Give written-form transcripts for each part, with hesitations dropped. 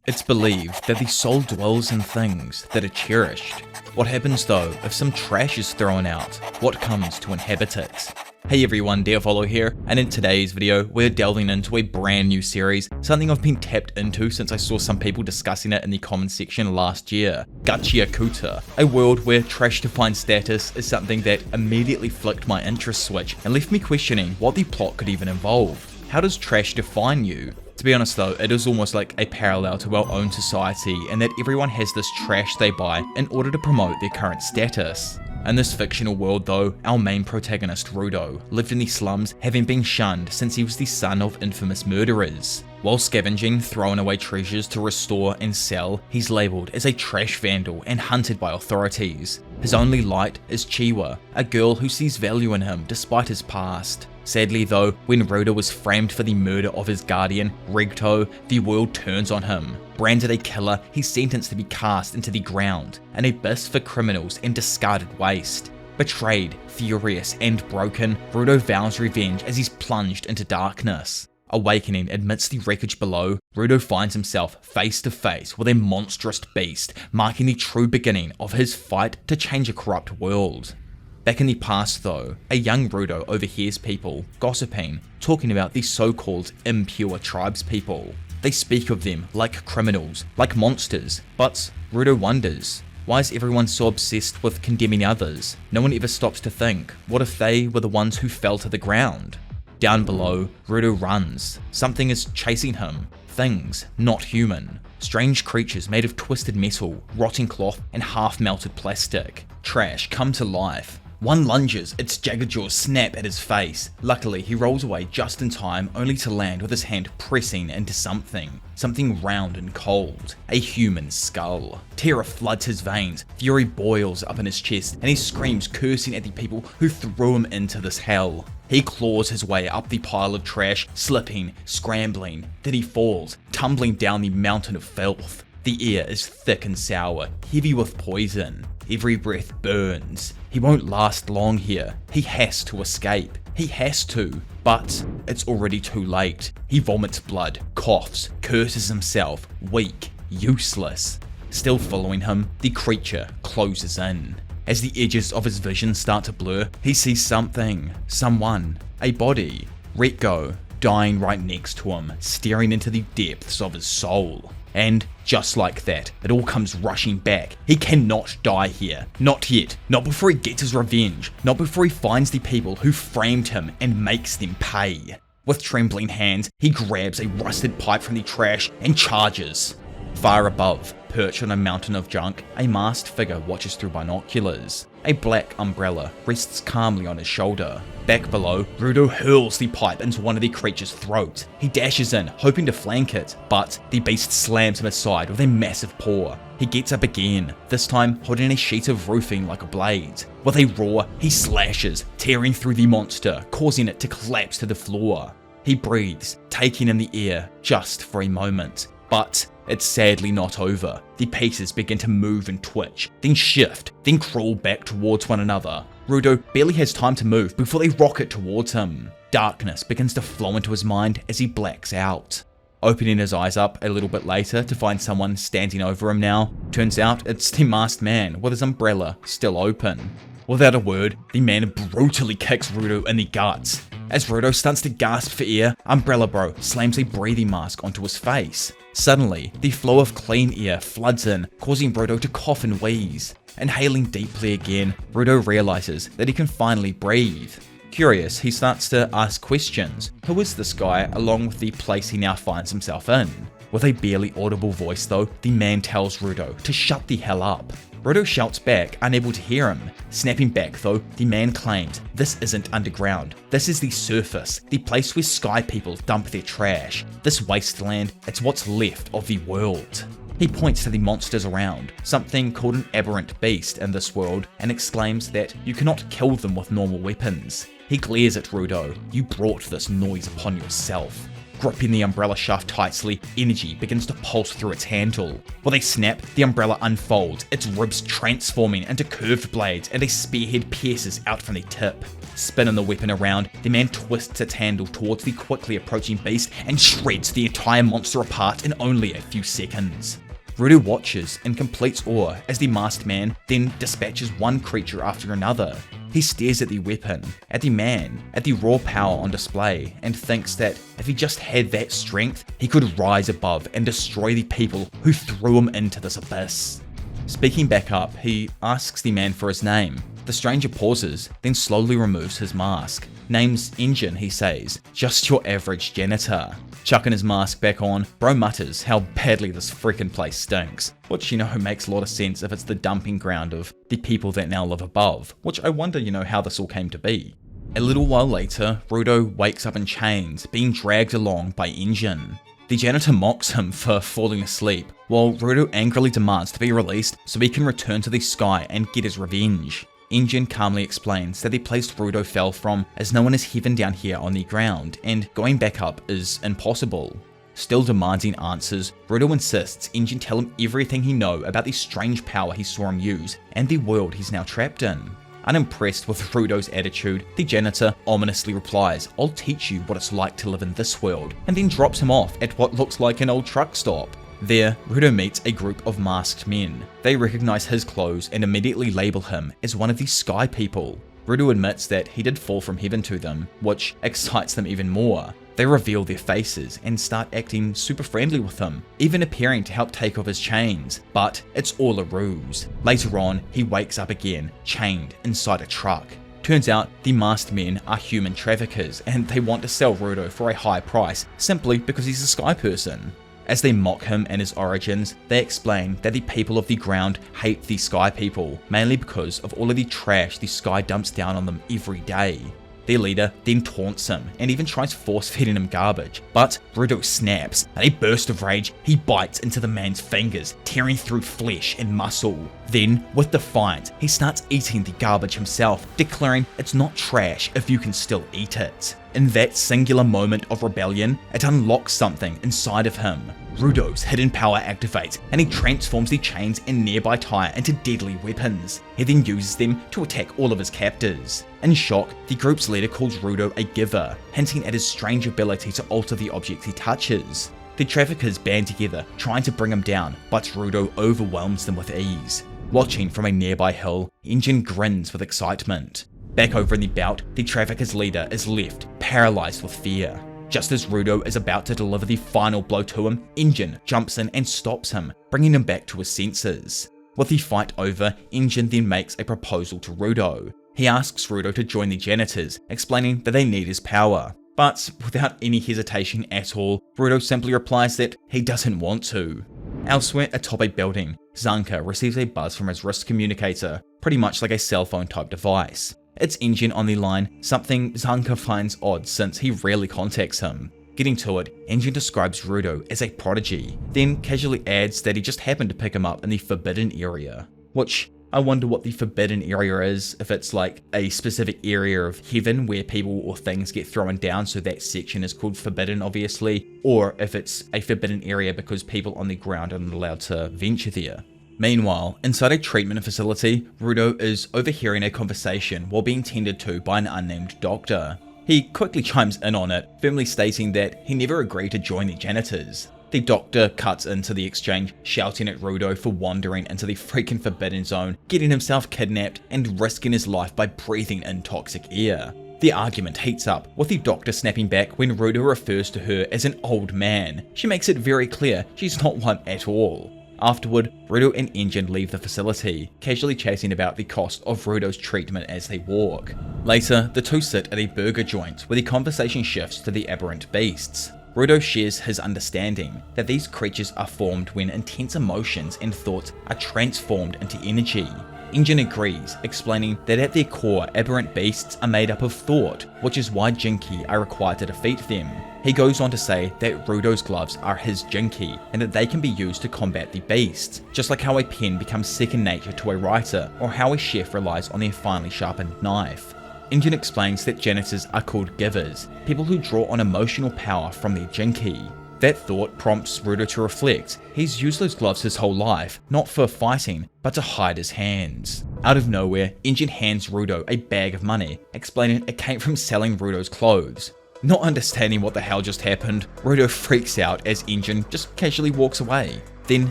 It's believed that the soul dwells in things that are cherished. What happens though if some trash is thrown out? What comes to inhabit it? Hey everyone, Diavolo here, and in today's video, we're delving into a brand new series, something I've been tapped into since I saw some people discussing it in the comment section last year. Gachiakuta, a world where trash-defined status is something that immediately flicked my interest switch and left me questioning what the plot could even involve. How does trash define you? To be honest though, it is almost like a parallel to our own society in that everyone has this trash they buy in order to promote their current status. In this fictional world though, our main protagonist Rudo lived in the slums, having been shunned since he was the son of infamous murderers. While scavenging thrown away treasures to restore and sell, he's labelled as a trash vandal and hunted by authorities. His only light is Chiwa, a girl who sees value in him despite his past. Sadly though, when Rudo was framed for the murder of his guardian, Regto, the world turns on him. Branded a killer, he's sentenced to be cast into the ground, an abyss for criminals and discarded waste. Betrayed, furious, and broken, Rudo vows revenge as he's plunged into darkness. Awakening amidst the wreckage below, Rudo finds himself face to face with a monstrous beast, marking the true beginning of his fight to change a corrupt world. Back in the past though, a young Rudo overhears people gossiping, talking about the so-called impure tribespeople. They speak of them like criminals, like monsters, but Rudo wonders, why is everyone so obsessed with condemning others? No one ever stops to think, what if they were the ones who fell to the ground? Down below, Rudo runs. Something is chasing him. Things not human. Strange creatures made of twisted metal, rotting cloth, and half-melted plastic. Trash come to life. One lunges, its jagged jaws snap at his face. Luckily, he rolls away just in time, only to land with his hand pressing into something round and cold. A human skull. Terror floods his veins, fury boils up in his chest, and he screams, cursing at the people who threw him into this hell. He claws his way up the pile of trash, slipping, scrambling. Then he falls, tumbling down the mountain of filth. The air is thick and sour, heavy with poison. Every breath burns. He won't last long here. He has to escape. He has to. But it's already too late. He vomits blood, coughs, curses himself, weak, useless. Still following him, the creature closes in. As the edges of his vision start to blur, he sees something, someone, a body. Retgo, dying right next to him, staring into the depths of his soul. And just like that, it all comes rushing back. He cannot die here. Not yet. Not before he gets his revenge. Not before he finds the people who framed him and makes them pay. With trembling hands, he grabs a rusted pipe from the trash and charges. Far above, perched on a mountain of junk, a masked figure watches through binoculars. A black umbrella rests calmly on his shoulder. Back below, Rudo hurls the pipe into one of the creature's throats. He dashes in, hoping to flank it, but the beast slams him aside with a massive paw. He gets up again, this time holding a sheet of roofing like a blade. With a roar, he slashes, tearing through the monster, causing it to collapse to the floor. He breathes, taking in the air just for a moment. But it's sadly not over. The pieces begin to move and twitch, then shift, then crawl back towards one another. Rudo barely has time to move before they rocket towards him. Darkness begins to flow into his mind as he blacks out. Opening his eyes up a little bit later to find someone standing over him now, turns out it's the masked man with his umbrella still open. Without a word, the man brutally kicks Rudo in the guts. As Rudo starts to gasp for air, Umbrella Bro slams a breathing mask onto his face. Suddenly, the flow of clean air floods in, causing Rudo to cough and wheeze. Inhaling deeply again, Rudo realizes that he can finally breathe. Curious, he starts to ask questions. Who is this guy, along with the place he now finds himself in? With a barely audible voice though, the man tells Rudo to shut the hell up. Rudo shouts back, unable to hear him. Snapping back though, the man claims this isn't underground. This is the surface, the place where sky people dump their trash. This wasteland, it's what's left of the world. He points to the monsters around, something called an aberrant beast in this world, and exclaims that you cannot kill them with normal weapons. He glares at Rudo. You brought this noise upon yourself. Gripping the umbrella shaft tightly, energy begins to pulse through its handle. With a snap, the umbrella unfolds, its ribs transforming into curved blades and a spearhead pierces out from the tip. Spinning the weapon around, the man twists its handle towards the quickly approaching beast and shreds the entire monster apart in only a few seconds. Rudo watches in complete awe as the masked man then dispatches one creature after another. He stares at the weapon, at the man, at the raw power on display, and thinks that if he just had that strength, he could rise above and destroy the people who threw him into this abyss. Speaking back up, he asks the man for his name. The stranger pauses, then slowly removes his mask. Name's Engine, he says, just your average janitor. Chucking his mask back on, Bro mutters how badly this freaking place stinks, which makes a lot of sense if it's the dumping ground of the people that now live above, which I wonder how this all came to be. A little while later, Rudo wakes up in chains, being dragged along by Engine. The janitor mocks him for falling asleep, while Rudo angrily demands to be released so he can return to the sky and get his revenge. Engine calmly explains that the place Rudo fell from is known as heaven down here on the ground, and going back up is impossible. Still demanding answers, Rudo insists Engine tell him everything he knows about the strange power he saw him use and the world he's now trapped in. Unimpressed with Rudo's attitude, the janitor ominously replies, "I'll teach you what it's like to live in this world," and then drops him off at what looks like an old truck stop. There, Rudo meets a group of masked men. They recognize his clothes and immediately label him as one of the Sky People. Rudo admits that he did fall from heaven to them, which excites them even more. They reveal their faces and start acting super friendly with him, even appearing to help take off his chains, but it's all a ruse. Later on, he wakes up again, chained inside a truck. Turns out the masked men are human traffickers and they want to sell Rudo for a high price simply because he's a sky person. As they mock him and his origins, they explain that the people of the ground hate the Sky People, mainly because of all of the trash the sky dumps down on them every day. Their leader then taunts him and even tries force-feeding him garbage, but Rudo snaps. In a burst of rage, he bites into the man's fingers, tearing through flesh and muscle. Then, with defiance, he starts eating the garbage himself, declaring it's not trash if you can still eat it. In that singular moment of rebellion, it unlocks something inside of him. Rudo's hidden power activates, and he transforms the chains and nearby tire into deadly weapons. He then uses them to attack all of his captors. In shock, the group's leader calls Rudo a giver, hinting at his strange ability to alter the objects he touches. The traffickers band together, trying to bring him down, but Rudo overwhelms them with ease. Watching from a nearby hill, Engine grins with excitement. Back over in the belt, the traffickers' leader is left, paralyzed with fear. Just as Rudo is about to deliver the final blow to him, Engine jumps in and stops him, bringing him back to his senses. With the fight over, Engine then makes a proposal to Rudo. He asks Rudo to join the janitors, explaining that they need his power. But without any hesitation at all, Rudo simply replies that he doesn't want to. Elsewhere atop a building, Zanka receives a buzz from his wrist communicator, pretty much like a cell phone type device. It's Engine on the line, something Zanka finds odd since he rarely contacts him. Getting to it, Engine describes Rudo as a prodigy, then casually adds that he just happened to pick him up in the Forbidden area. Which, I wonder what the Forbidden area is, if it's like a specific area of heaven where people or things get thrown down, so that section is called Forbidden obviously, or if it's a Forbidden area because people on the ground aren't allowed to venture there. Meanwhile, inside a treatment facility, Rudo is overhearing a conversation while being tended to by an unnamed doctor. He quickly chimes in on it, firmly stating that he never agreed to join the janitors. The doctor cuts into the exchange, shouting at Rudo for wandering into the freaking Forbidden Zone, getting himself kidnapped, and risking his life by breathing in toxic air. The argument heats up, with the doctor snapping back when Rudo refers to her as an old man. She makes it very clear she's not one at all. Afterward, Rudo and Engine leave the facility, casually chatting about the cost of Rudo's treatment as they walk. Later, the two sit at a burger joint where the conversation shifts to the aberrant beasts. Rudo shares his understanding that these creatures are formed when intense emotions and thoughts are transformed into energy. Engine agrees, explaining that at their core, aberrant beasts are made up of thought, which is why Jinki are required to defeat them. He goes on to say that Rudo's gloves are his Jinki, and that they can be used to combat the beasts, just like how a pen becomes second nature to a writer, or how a chef relies on their finely sharpened knife. Engine explains that janitors are called givers, people who draw on emotional power from their Jinki. That thought prompts Rudo to reflect. He's used those gloves his whole life, not for fighting, but to hide his hands. Out of nowhere, Injin hands Rudo a bag of money, explaining it came from selling Rudo's clothes. Not understanding what the hell just happened, Rudo freaks out as Injin just casually walks away. Then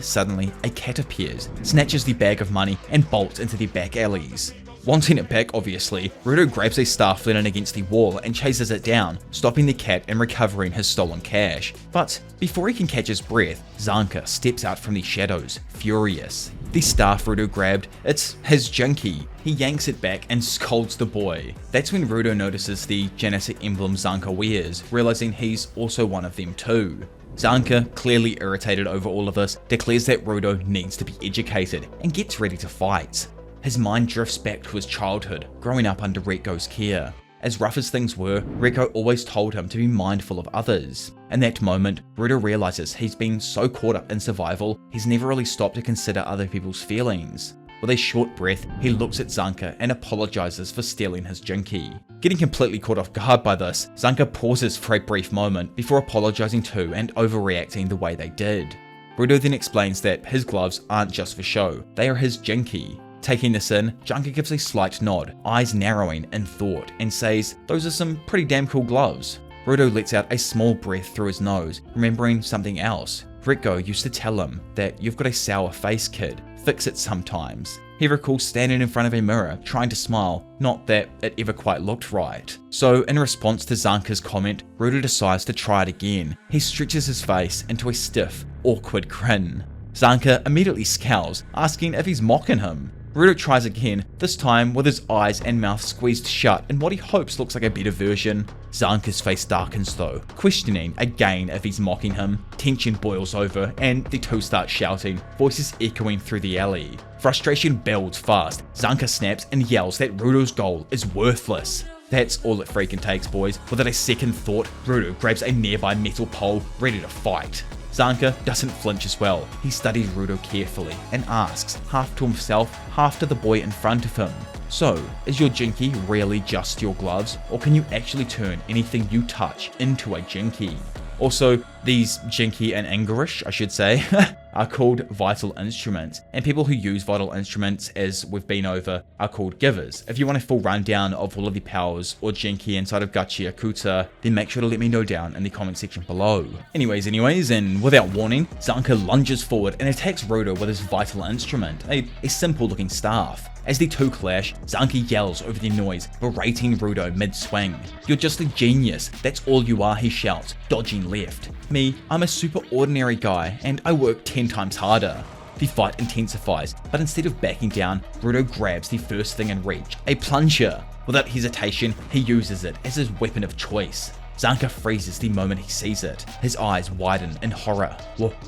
suddenly, a cat appears, snatches the bag of money, and bolts into the back alleys. Wanting it back, obviously, Rudo grabs a staff leaning against the wall and chases it down, stopping the cat and recovering his stolen cash. But before he can catch his breath, Zanka steps out from the shadows, furious. The staff Rudo grabbed, it's his jinky. He yanks it back and scolds the boy. That's when Rudo notices the Genetic emblem Zanka wears, realizing he's also one of them too. Zanka, clearly irritated over all of this, declares that Rudo needs to be educated and gets ready to fight. His mind drifts back to his childhood, growing up under Retgo's care. As rough as things were, Retgo always told him to be mindful of others. In that moment, Rudo realizes he's been so caught up in survival, he's never really stopped to consider other people's feelings. With a short breath, he looks at Zanka and apologizes for stealing his jinky. Getting completely caught off guard by this, Zanka pauses for a brief moment before apologizing to and overreacting the way they did. Rudo then explains that his gloves aren't just for show, they are his jinky. Taking this in, Zanka gives a slight nod, eyes narrowing in thought, and says, "Those are some pretty damn cool gloves." Rudo lets out a small breath through his nose, remembering something else. Retgo used to tell him that you've got a sour face, kid, fix it sometimes. He recalls standing in front of a mirror, trying to smile, not that it ever quite looked right. So in response to Zanka's comment, Rudo decides to try it again. He stretches his face into a stiff, awkward grin. Zanka immediately scowls, asking if he's mocking him. Rudo tries again, this time with his eyes and mouth squeezed shut in what he hopes looks like a better version. Zanka's face darkens though, questioning again if he's mocking him. Tension boils over and the two start shouting, voices echoing through the alley. Frustration builds fast. Zanka snaps and yells that Rudo's goal is worthless. That's all it freaking takes, boys. Without a second thought, Rudo grabs a nearby metal pole, ready to fight. Zanka doesn't flinch as well. He studies Rudo carefully and asks, half to himself, half to the boy in front of him, "So, is your jinky really just your gloves, or can you actually turn anything you touch into a jinky?" Also, these jinky and English, I should say, are called vital instruments, and people who use vital instruments, as we've been over, are called givers. If you want a full rundown of all of the powers or jinky inside of Gachiakuta, then make sure to let me know down in the comment section below. Anyways, and without warning, Zanka lunges forward and attacks Rudo with his vital instrument, a simple looking staff. As the two clash, Zanka yells over the noise, berating Rudo mid-swing. "You're just a genius, that's all you are," he shouts, dodging left. "Me, I'm a super ordinary guy, and I work 10 times harder." The fight intensifies, but instead of backing down, Rudo grabs the first thing in reach, a plunger. Without hesitation, he uses it as his weapon of choice. Zanka freezes the moment he sees it. His eyes widen in horror.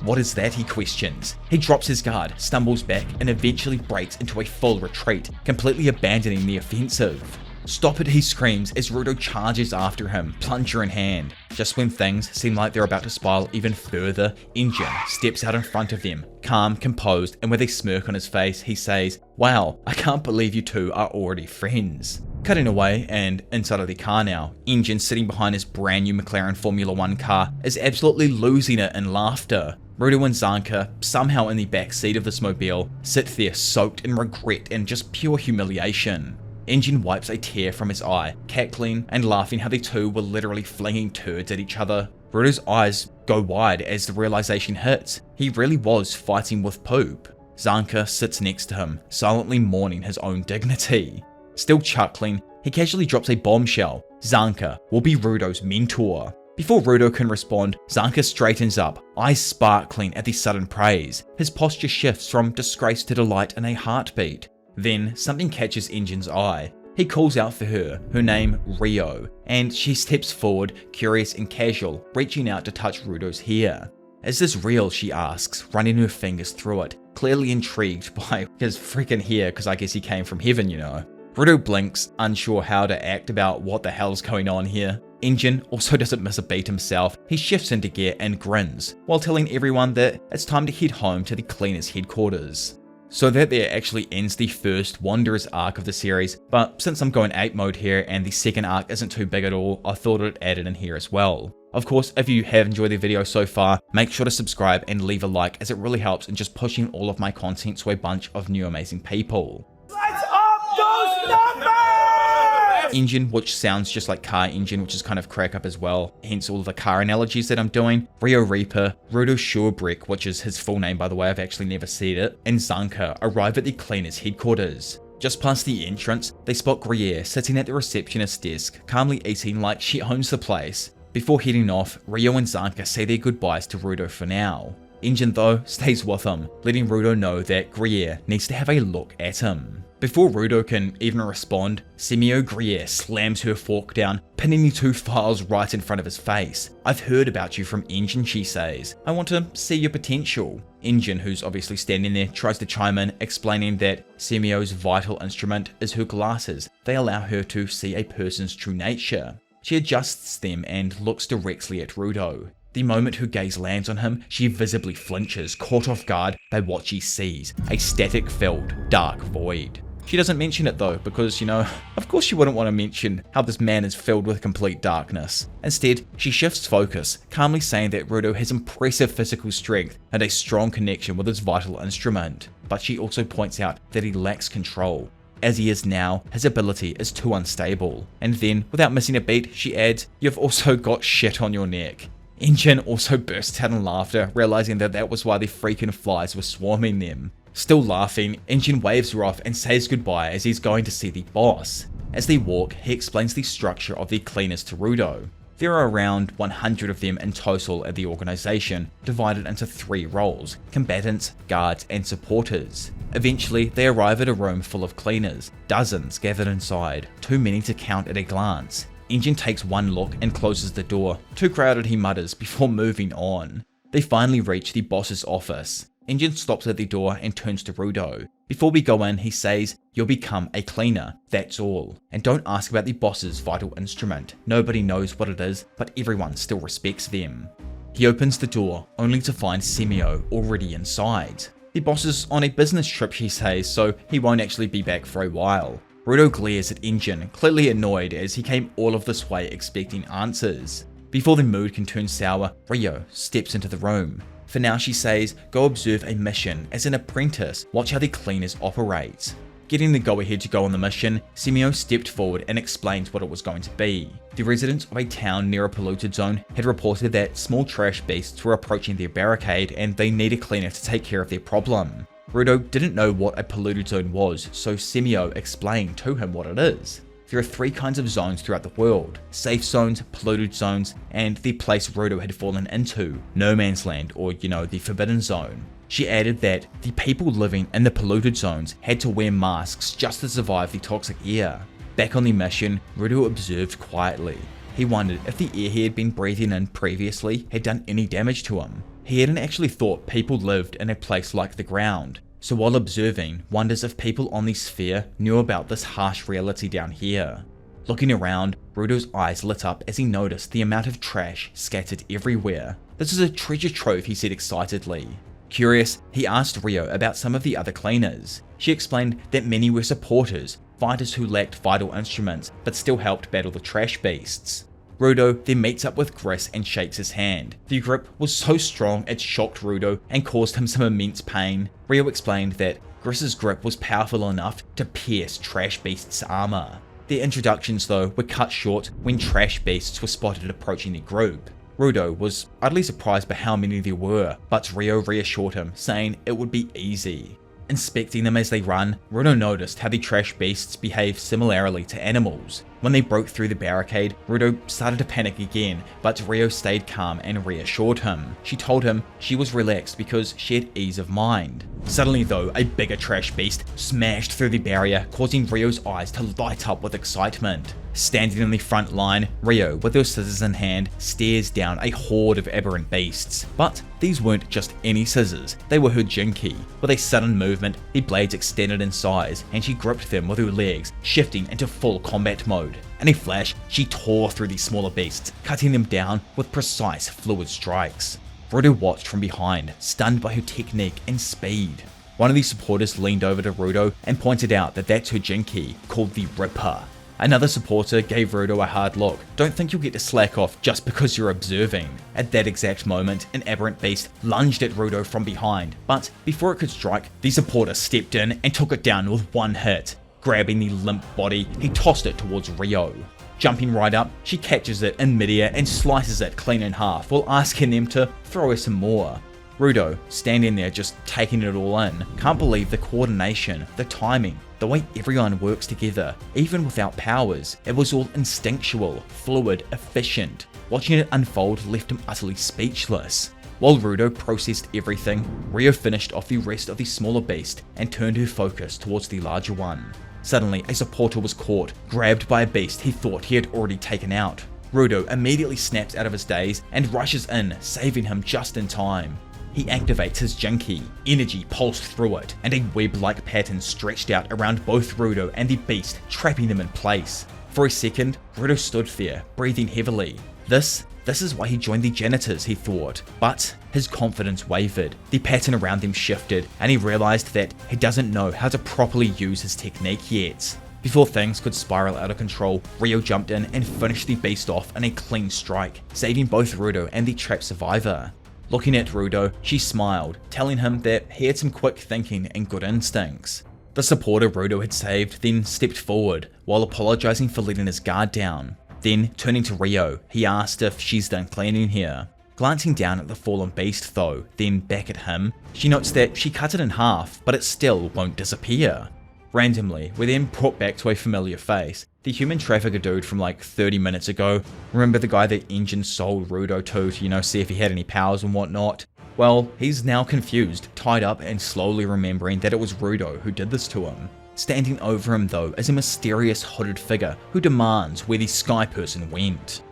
What is that, he questions. He drops his guard, stumbles back, and eventually breaks into a full retreat, completely abandoning the offensive. "Stop it," he screams as Rudo charges after him, plunger in hand. Just when things seem like they're about to spiral even further, Injin steps out in front of them, calm, composed, and with a smirk on his face, he says, "Wow, I can't believe you two are already friends." Cutting away, and inside of the car now, Injin, sitting behind his brand new McLaren Formula 1 car, is absolutely losing it in laughter. Rudo and Zanka, somehow in the back seat of this mobile, sit there soaked in regret and just pure humiliation. Injin wipes a tear from his eye, cackling and laughing how the two were literally flinging turds at each other. Rudo's eyes go wide as the realization hits. He really was fighting with poop. Zanka sits next to him, silently mourning his own dignity. Still chuckling, he casually drops a bombshell. Zanka will be Rudo's mentor. Before Rudo can respond, Zanka straightens up, eyes sparkling at the sudden praise. His posture shifts from disgrace to delight in a heartbeat. Then something catches Injin's eye. He calls out for her name Rio, and she steps forward, curious and casual, reaching out to touch Rudo's hair. "Is this real?" she asks, running her fingers through it, clearly intrigued by his freaking hair, because I guess he came from heaven, you know. Rudo blinks, unsure how to act about what the hell's going on here. Injin also doesn't miss a beat himself. He shifts into gear and grins, while telling everyone that it's time to head home to the cleaner's headquarters. So that there actually ends the first Wanderers arc of the series, but since I'm going ape mode here and the second arc isn't too big at all, I thought I'd add it in here as well. Of course, if you have enjoyed the video so far, make sure to subscribe and leave a like, as it really helps in just pushing all of my content to a bunch of new amazing people. Let's up those numbers! Engine, which sounds just like car engine, which is kind of crack up as well, hence all the car analogies that I'm doing. Rio Reaper, Rudo Surebrec, which is his full name by the way, I've actually never said it, and Zanka arrive at the cleaner's headquarters. Just past the entrance, they spot Gruyere sitting at the receptionist's desk, calmly eating like she owns the place. Before heading off, Rio and Zanka say their goodbyes to Rudo for now. Engine though stays with him, letting Rudo know that Gruyere needs to have a look at him. Before Rudo can even respond, Semio Gruyere slams her fork down, pinning the two files right in front of his face. "I've heard about you from Engine," she says. "I want to see your potential." Engine, who's obviously standing there, tries to chime in, explaining that Semio's vital instrument is her glasses. They allow her to see a person's true nature. She adjusts them and looks directly at Rudo. The moment her gaze lands on him, she visibly flinches, caught off guard by what she sees, a static-filled, dark void. She doesn't mention it though, because, of course she wouldn't want to mention how this man is filled with complete darkness. Instead, she shifts focus, calmly saying that Rudo has impressive physical strength and a strong connection with his vital instrument. But she also points out that he lacks control. As he is now, his ability is too unstable. And then, without missing a beat, she adds, "You've also got shit on your neck." Engine also bursts out in laughter, realizing that that was why the freaking flies were swarming them. Still laughing, Engine waves her off and says goodbye as he's going to see the boss. As they walk, he explains the structure of the cleaners to Rudo. There are around 100 of them in total at the organization, divided into 3 roles: combatants, guards, and supporters. Eventually, they arrive at a room full of cleaners, dozens gathered inside, too many to count at a glance. Engine takes one look and closes the door. "Too crowded," he mutters, before moving on. They finally reach the boss's office. Engine stops at the door and turns to Rudo. Before we go in, he says, "You'll become a cleaner, that's all. And don't ask about the boss's vital instrument. Nobody knows what it is, but everyone still respects them." He opens the door, only to find Semio already inside. The boss is on a business trip, he says, so he won't actually be back for a while. Rudo glares at Engine, clearly annoyed as he came all of this way expecting answers. Before the mood can turn sour, Rio steps into the room. For now, she says, "Go observe a mission. As an apprentice, watch how the cleaners operate." Getting the go-ahead to go on the mission, Semio stepped forward and explained what it was going to be. The residents of a town near a polluted zone had reported that small trash beasts were approaching their barricade and they need a cleaner to take care of their problem. Rudo didn't know what a polluted zone was, so Semio explained to him what it is. There are 3 kinds of zones throughout the world: safe zones, polluted zones, and the place Rudo had fallen into, no man's land, or the forbidden zone. She added that the people living in the polluted zones had to wear masks just to survive the toxic air. Back on the mission, Rudo observed quietly. He wondered if the air he had been breathing in previously had done any damage to him. He hadn't actually thought people lived in a place like the ground, so while observing, wonders if people on the sphere knew about this harsh reality down here. Looking around, Rudo's eyes lit up as he noticed the amount of trash scattered everywhere. "This is a treasure trove," he said excitedly. Curious, he asked Rio about some of the other cleaners. She explained that many were supporters, fighters who lacked vital instruments but still helped battle the trash beasts. Rudo then meets up with Gris and shakes his hand. The grip was so strong it shocked Rudo and caused him some immense pain. Rio explained that Gris's grip was powerful enough to pierce Trash Beast's armor. Their introductions though were cut short when Trash Beasts were spotted approaching the group. Rudo was utterly surprised by how many there were, but Rio reassured him, saying it would be easy. Inspecting them as they run, Rudo noticed how the trash beasts behave similarly to animals. When they broke through the barricade, Rudo started to panic again, but Rio stayed calm and reassured him. She told him she was relaxed because she had ease of mind. Suddenly though, a bigger trash beast smashed through the barrier, causing Rio's eyes to light up with excitement. Standing in the front line, Rio, with her scissors in hand, stares down a horde of aberrant beasts. But these weren't just any scissors, they were her jinki. With a sudden movement, the blades extended in size, and she gripped them with her legs, shifting into full combat mode. In a flash, she tore through the smaller beasts, cutting them down with precise, fluid strikes. Rudo watched from behind, stunned by her technique and speed. One of the supporters leaned over to Rudo and pointed out that that's her jinki, called the Ripper. Another supporter gave Rudo a hard look. Don't think you'll get to slack off just because you're observing. At that exact moment, an aberrant beast lunged at Rudo from behind, but before it could strike, the supporter stepped in and took it down with one hit. Grabbing the limp body, he tossed it towards Rio. Jumping right up, she catches it in midair and slices it clean in half while asking them to throw her some more. Rudo, standing there just taking it all in, can't believe the coordination, the timing, the way everyone works together, even without powers. It was all instinctual, fluid, efficient. Watching it unfold left him utterly speechless. While Rudo processed everything, Rio finished off the rest of the smaller beast and turned her focus towards the larger one. Suddenly, a supporter was caught, grabbed by a beast he thought he had already taken out. Rudo immediately snaps out of his daze and rushes in, saving him just in time. He activates his Jinki, energy pulsed through it, and a web-like pattern stretched out around both Rudo and the beast, trapping them in place. For a second, Rudo stood there, breathing heavily. This is why he joined the janitors, he thought, but his confidence wavered, the pattern around them shifted, and he realized that he doesn't know how to properly use his technique yet. Before things could spiral out of control, Rio jumped in and finished the beast off in a clean strike, saving both Rudo and the trapped survivor. Looking at Rudo, she smiled, telling him that he had some quick thinking and good instincts. The supporter Rudo had saved then stepped forward, while apologizing for letting his guard down. Then, turning to Rio, he asked if she's done cleaning here. Glancing down at the fallen beast though, then back at him, she notes that she cut it in half, but it still won't disappear. Randomly, we're then brought back to a familiar face, the human trafficker dude from like 30 minutes ago. Remember the guy that Engine sold Rudo to see if he had any powers and whatnot? Well, he's now confused, tied up, and slowly remembering that it was Rudo who did this to him. Standing over him though is a mysterious hooded figure who demands where the sky person went.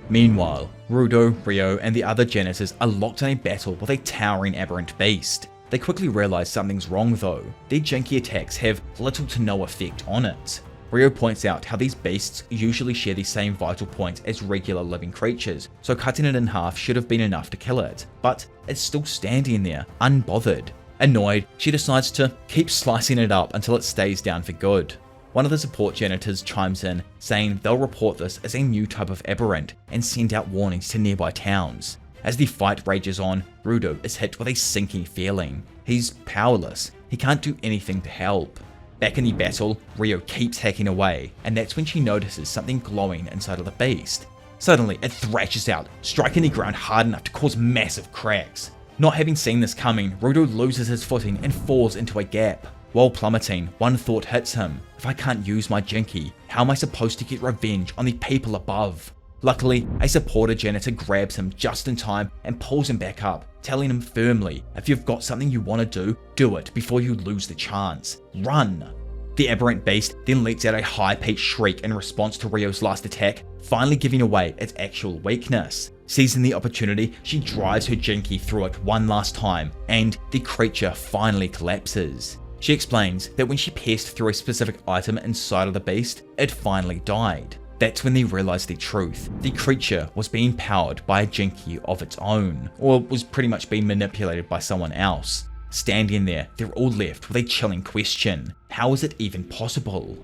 Meanwhile, Rudo, Rio, and the other janitors are locked in a battle with a towering aberrant beast. They quickly realize something's wrong though. Their Jinki attacks have little to no effect on it. Rio points out how these beasts usually share the same vital points as regular living creatures, so cutting it in half should have been enough to kill it, but it's still standing there, unbothered. Annoyed, she decides to keep slicing it up until it stays down for good. One of the support janitors chimes in, saying they'll report this as a new type of aberrant and send out warnings to nearby towns. As the fight rages on, Rudo is hit with a sinking feeling. He's powerless, he can't do anything to help. Back in the battle, Rio keeps hacking away, and that's when she notices something glowing inside of the beast. Suddenly, it thrashes out, striking the ground hard enough to cause massive cracks. Not having seen this coming, Rudo loses his footing and falls into a gap. While plummeting, one thought hits him. If I can't use my Jinki, how am I supposed to get revenge on the people above? Luckily, a supporter janitor grabs him just in time and pulls him back up, telling him firmly, if you've got something you want to do it before you lose the chance. Run! The aberrant beast then lets out a high-pitched shriek in response to Rio's last attack, finally giving away its actual weakness. Seizing the opportunity, she drives her Jinki through it one last time, and the creature finally collapses. She explains that when she pierced through a specific item inside of the beast, it finally died. That's when they realized the truth. The creature was being powered by a Jinki of its own, or was pretty much being manipulated by someone else. Standing there, they're all left with a chilling question. How is it even possible?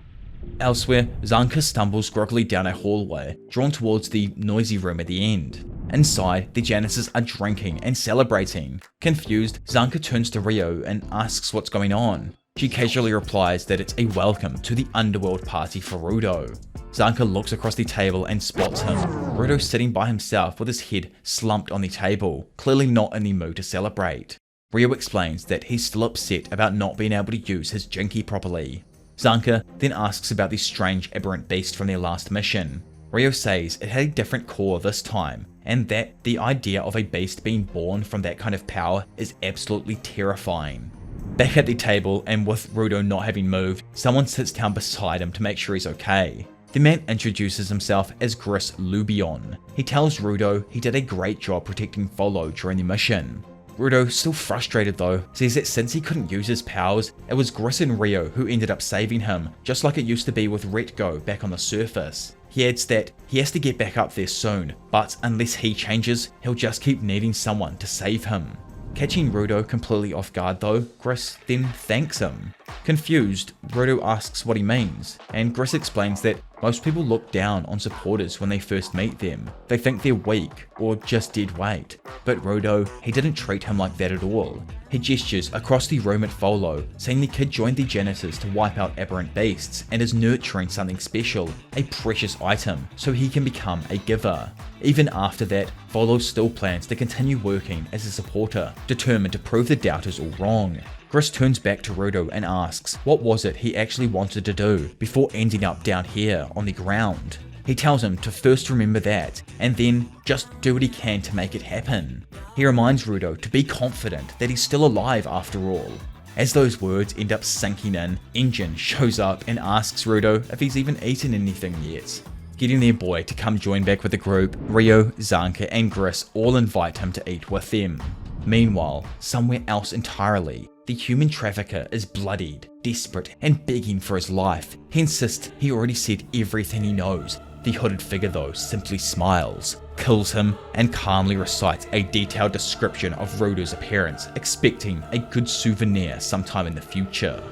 Elsewhere, Zanka stumbles groggily down a hallway, drawn towards the noisy room at the end. Inside, the janitors are drinking and celebrating. Confused, Zanka turns to Rio and asks what's going on. She casually replies that it's a welcome to the underworld party for Rudo. Zanka looks across the table and spots him. Rudo sitting by himself with his head slumped on the table, clearly not in the mood to celebrate. Rio explains that he's still upset about not being able to use his Jinki properly. Zanka then asks about the strange aberrant beast from their last mission. Rio says it had a different core this time, and that the idea of a beast being born from that kind of power is absolutely terrifying. Back at the table, and with Rudo not having moved, someone sits down beside him to make sure he's okay. The man introduces himself as Gris Lubion. He tells Rudo he did a great job protecting Volo during the mission. Rudo, still frustrated though, says that since he couldn't use his powers, it was Gris and Rio who ended up saving him, just like it used to be with Retgo back on the surface. He adds that he has to get back up there soon, but unless he changes, he'll just keep needing someone to save him. Catching Rudo completely off guard though, Gris then thanks him. Confused, Rudo asks what he means, and Gris explains that Most people look down on supporters when they first meet them. They think they're weak or just dead weight. But Rudo, he didn't treat him like that at all. He gestures across the room at Volo, saying the kid joined the Janitors to wipe out aberrant beasts and is nurturing something special, a precious item, so he can become a giver. Even after that, Volo still plans to continue working as a supporter, determined to prove the doubters all wrong. Chris turns back to Rudo and asks what was it he actually wanted to do before ending up down here on the ground. He tells him to first remember that, and then just do what he can to make it happen. He reminds Rudo to be confident that he's still alive after all. As those words end up sinking in, Engine shows up and asks Rudo if he's even eaten anything yet. Getting their boy to come join back with the group, Rio, Zanka and Gris all invite him to eat with them. Meanwhile, somewhere else entirely, the human trafficker is bloodied, desperate and begging for his life. He insists he already said everything he knows. The hooded figure though simply smiles, kills him and calmly recites a detailed description of Rudo's appearance, expecting a good souvenir sometime in the future.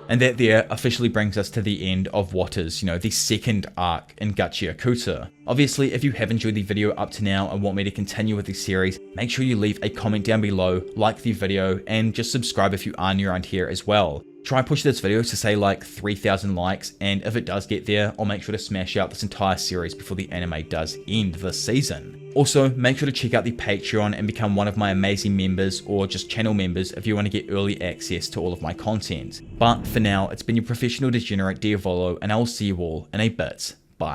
And that there officially brings us to the end of what is, the second arc in Gachiakuta. Obviously, if you have enjoyed the video up to now and want me to continue with this series, make sure you leave a comment down below, like the video, and just subscribe if you are new around here as well. Try and push this video to say like 3,000 likes, and if it does get there, I'll make sure to smash out this entire series before the anime does end this season. Also, make sure to check out the Patreon and become one of my amazing members or just channel members if you want to get early access to all of my content. But for now, it's been your professional degenerate Diavolo, and I will see you all in a bit.